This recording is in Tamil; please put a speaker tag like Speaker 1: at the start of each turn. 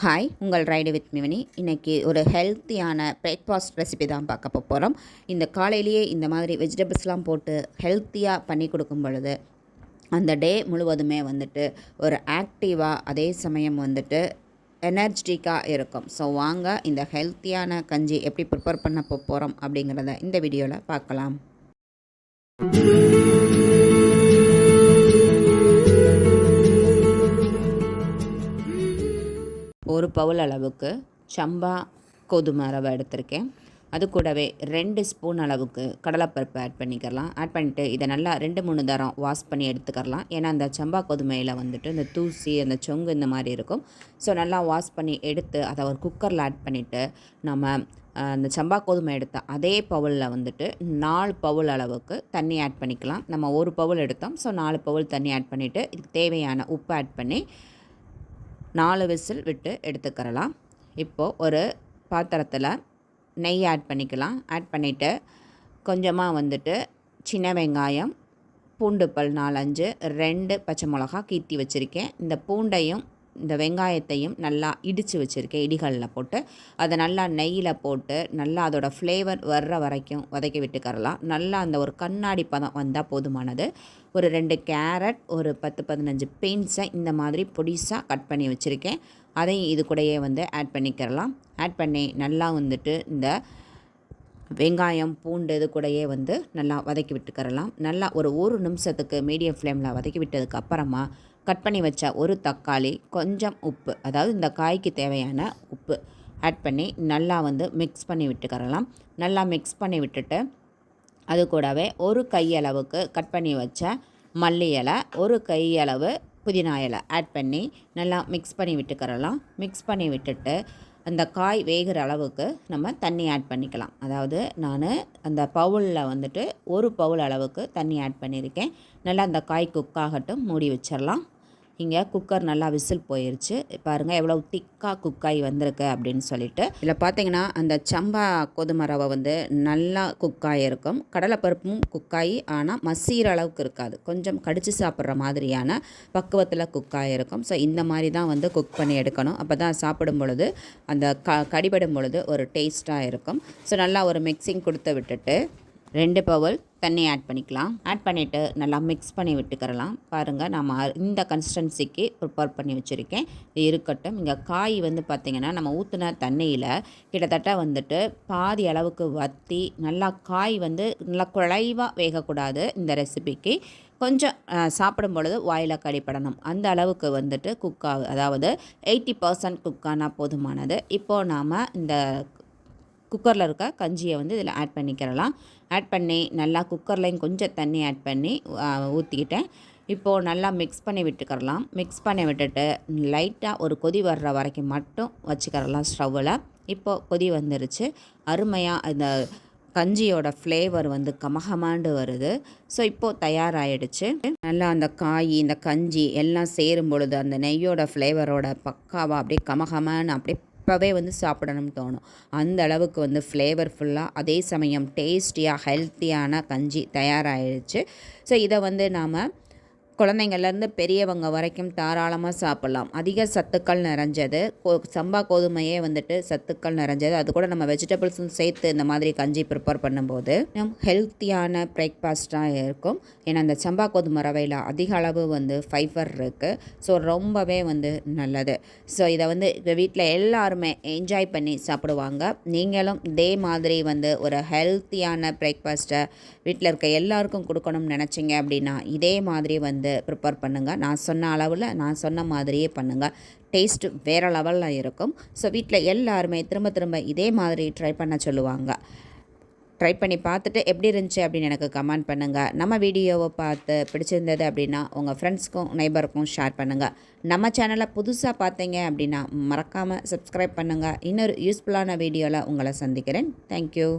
Speaker 1: ஹாய், உங்கள் ரைடு வித் மிவனி. இன்றைக்கி ஒரு ஹெல்த்தியான பிரேக்ஃபாஸ்ட் ரெசிபி தான் பார்க்க போகிறோம். இந்த காலையிலேயே இந்த மாதிரி வெஜிடபிள்ஸ்லாம் போட்டு ஹெல்த்தியாக பண்ணி கொடுக்கும் பொழுது அந்த டே முழுவதுமே வந்துட்டு ஒரு ஆக்டிவாக, அதே சமயம் வந்துட்டு எனர்ஜிட்டிக்காக இருக்கும். ஸோ வாங்க இந்த ஹெல்த்தியான கஞ்சி எப்படி ப்ரிப்பேர் பண்ண போகிறோம் அப்படிங்கிறத இந்த வீடியோவில் பார்க்கலாம். ஒரு பவுல் அளவுக்கு சம்பா கோதுமை ரவை எடுத்திருக்கேன். அது கூடவே 2 ஸ்பூன் அளவுக்கு கடலைப்பருப்பு ஆட் பண்ணிக்கலாம். ஆட் பண்ணிவிட்டு இதை நல்லா 2-3 தரம் வாஷ் பண்ணி எடுத்துக்கலாம். ஏன்னா அந்த சம்பா கோதுமையில் வந்துட்டு இந்த தூசி, அந்த சொங்கு இந்த மாதிரி இருக்கும். ஸோ நல்லா வாஷ் பண்ணி எடுத்து அதை ஒரு குக்கரில் ஆட் பண்ணிவிட்டு நம்ம அந்த சம்பா கோதுமை எடுத்த அதே பவுலில் வந்துட்டு 4 பவுல் அளவுக்கு தண்ணி ஆட் பண்ணிக்கலாம். நம்ம 1 பவுல் எடுத்தோம். ஸோ 4 பவுல் தண்ணி ஆட் பண்ணிவிட்டு இதுக்கு தேவையான உப்பு ஆட் பண்ணி 4 விசில் விட்டு எடுத்துக்கிறலாம். இப்போது ஒரு பாத்திரத்தில் நெய் ஆட் பண்ணிக்கலாம். ஆட் பண்ணிவிட்டு கொஞ்சமாக வந்துட்டு சின்ன வெங்காயம், பூண்டு பல் 4-5, 2 பச்சை மிளகா கீத்தி வச்சுருக்கேன். இந்த பூண்டையும் இந்த வெங்காயத்தையும் நல்லா இடித்து வச்சுருக்கேன். இடிகளில் போட்டு அதை நல்லா நெய்யில் போட்டு நல்லா அதோடய ஃப்ளேவர் வர்ற வரைக்கும் வதக்கி விட்டுக்கரலாம். நல்லா அந்த ஒரு கண்ணாடி பதம் வந்தால் போதுமானது. ஒரு 2 கேரட், ஒரு 10-15 பீன்ஸை இந்த மாதிரி பொடிசாக கட் பண்ணி வச்சுருக்கேன். அதையும் இது கூடயே வந்து ஆட் பண்ணிக்கிறலாம். ஆட் பண்ணி நல்லா வந்துட்டு இந்த வெங்காயம், பூண்டு இது கூடயே வந்து நல்லா வதக்கி விட்டுக்கரலாம். நல்லா ஒரு நிமிஷத்துக்கு மீடியம் ஃப்ளேமில் வதக்கி விட்டதுக்கு அப்புறமா கட் பண்ணி வச்ச ஒரு தக்காளி, கொஞ்சம் உப்பு, அதாவது இந்த காய்க்கு தேவையான உப்பு ஆட் பண்ணி நல்லா வந்து மிக்ஸ் பண்ணி விட்டுக்கரலாம். நல்லா மிக்ஸ் பண்ணி விட்டுட்டு அது கூடவே ஒரு கையளவுக்கு கட் பண்ணி வச்ச மல்லி இலை, ஒரு கையளவு புதினா இலை ஆட் பண்ணி நல்லா மிக்ஸ் பண்ணி விட்டுக்கரலாம். மிக்ஸ் பண்ணி விட்டுட்டு அந்த காய் வேகிற அளவுக்கு நம்ம தண்ணி ஆட் பண்ணிக்கலாம். அதாவது நான் அந்த பவுலில் வந்துட்டு 1 பவுல் அளவுக்கு தண்ணி ஆட் பண்ணியிருக்கேன். நல்லா அந்த காய் குக் ஆகட்டும், மூடி வச்சிடலாம். இங்கே குக்கர் நல்லா விசில் போயிடுச்சு. பாருங்கள் எவ்வளோ திக்காக குக்காகி வந்திருக்கு அப்படின்னு சொல்லிட்டு. இதில் பார்த்தீங்கன்னா அந்த சம்பா கோதுமை ரவை வந்து நல்லா குக்காகி இருக்கும். கடலைப்பருப்பும் குக்காகி, ஆனால் மசிகிற அளவுக்கு இருக்காது. கொஞ்சம் கடித்து சாப்பிட்ற மாதிரியான பக்குவத்தில் குக்காகி இருக்கும். ஸோ இந்த மாதிரி தான் வந்து குக் பண்ணி எடுக்கணும். அப்போ தான் சாப்பிடும் பொழுது அந்த கடிபடும் பொழுது ஒரு டேஸ்ட்டாக இருக்கும். ஸோ நல்லா ஒரு மிக்சிங் கொடுத்து விட்டுட்டு 2 பவுல் தண்ணி ஆட் பண்ணிக்கலாம். ஆட் பண்ணிவிட்டு நல்லா மிக்ஸ் பண்ணி விட்டுக்கிறலாம். பாருங்கள், நம்ம இந்த கன்சிஸ்டன்சிக்கு ப்ரிப்பேர் பண்ணி வச்சுருக்கேன். இது இருக்கட்டும். இங்கே காய் வந்து பார்த்திங்கன்னா நம்ம ஊற்றின தண்ணியில் கிட்டத்தட்ட வந்துட்டு பாதி அளவுக்கு வற்றி நல்லா காய் வந்து நல்லா குழைவாக வேகக்கூடாது. இந்த ரெசிபிக்கு கொஞ்சம் சாப்பிடும் பொழுது வாயில் கடிப்படணும். அந்த அளவுக்கு வந்துட்டு குக்காக, அதாவது 80% குக்கானால் போதுமானது. இப்போது நாம் இந்த குக்கரில் இருக்க கஞ்சியை வந்து இதில் ஆட் பண்ணிக்கிறலாம். ஆட் பண்ணி நல்லா குக்கர்லையும் கொஞ்சம் தண்ணி ஆட் பண்ணி ஊற்றிக்கிட்டேன். இப்போது நல்லா மிக்ஸ் பண்ணி விட்டுக்கிறலாம். மிக்ஸ் பண்ணி விட்டுட்டு லைட்டாக ஒரு கொதி வர்ற வரைக்கும் மட்டும் வச்சுக்கிறலாம் ஸ்டவ்வில். இப்போது கொதி வந்துருச்சு. அருமையாக இந்த கஞ்சியோட ஃப்ளேவர் வந்து கமகமாண்டு வருது. ஸோ இப்போது தயாராகிடுச்சு. நல்லா அந்த காய், இந்த கஞ்சி எல்லாம் சேரும் பொழுது அந்த நெய்யோட ஃப்ளேவரோட பக்காவாக அப்படியே கமகமான்னு அப்படியே இப்போவே வந்து சாப்பிடணும்னு தோணும். அந்த அளவுக்கு வந்து ஃப்ளேவர்ஃபுல்லாக, அதே சமயம் டேஸ்டியாக ஹெல்த்தியான கஞ்சி தயாராகிடுச்சு. ஸோ இதை வந்து நாம் குழந்தைங்கள்லேருந்து பெரியவங்க வரைக்கும் தாராளமாக சாப்பிட்லாம். அதிக சத்துக்கள் நிறைஞ்சது. சம்பா கோதுமையே வந்துட்டு சத்துக்கள் நிறைஞ்சது. அது கூட நம்ம வெஜிடபிள்ஸும் சேர்த்து இந்த மாதிரி கஞ்சி ப்ரிப்பேர் பண்ணும்போது ஹெல்த்தியான பிரேக்ஃபாஸ்ட்டாக இருக்கும். ஏன்னா அந்த சம்பா கோதுமை ரவையில் அதிக அளவு வந்து ஃபைபர் இருக்குது. ஸோ ரொம்பவே வந்து நல்லது. ஸோ இதை வந்து வீட்டில் எல்லாருமே என்ஜாய் பண்ணி சாப்பிடுவாங்க. நீங்களும் இதே மாதிரி வந்து ஒரு ஹெல்த்தியான பிரேக்ஃபாஸ்ட்டை வீட்டில் இருக்க எல்லாருக்கும் கொடுக்கணும்னு நினச்சிங்க அப்படின்னா இதே மாதிரி வந்து ப்ரிப்பேர் பண்ணுங்கள். நான் சொன்ன அளவில், நான் சொன்ன மாதிரியே பண்ணுங்கள். டேஸ்ட் வேறு லெவலில் இருக்கும். ஸோ வீட்டில் எல்லாருமே திரும்ப திரும்ப இதே மாதிரி ட்ரை பண்ண சொல்லுவாங்க. ட்ரை பண்ணி பார்த்துட்டு எப்படி இருந்துச்சு அப்படின்னு எனக்கு கமெண்ட் பண்ணுங்கள். நம்ம வீடியோவை பார்த்து பிடிச்சிருந்தது அப்படின்னா உங்கள் ஃப்ரெண்ட்ஸ்க்கும் நெய்பருக்கும் ஷேர் பண்ணுங்கள். நம்ம சேனலை புதுசாக பார்த்தீங்க அப்படின்னா மறக்காமல் சப்ஸ்கிரைப் பண்ணுங்கள். இன்னொரு யூஸ்ஃபுல்லான வீடியோவில் உங்களை சந்திக்கிறேன். தேங்க்யூ.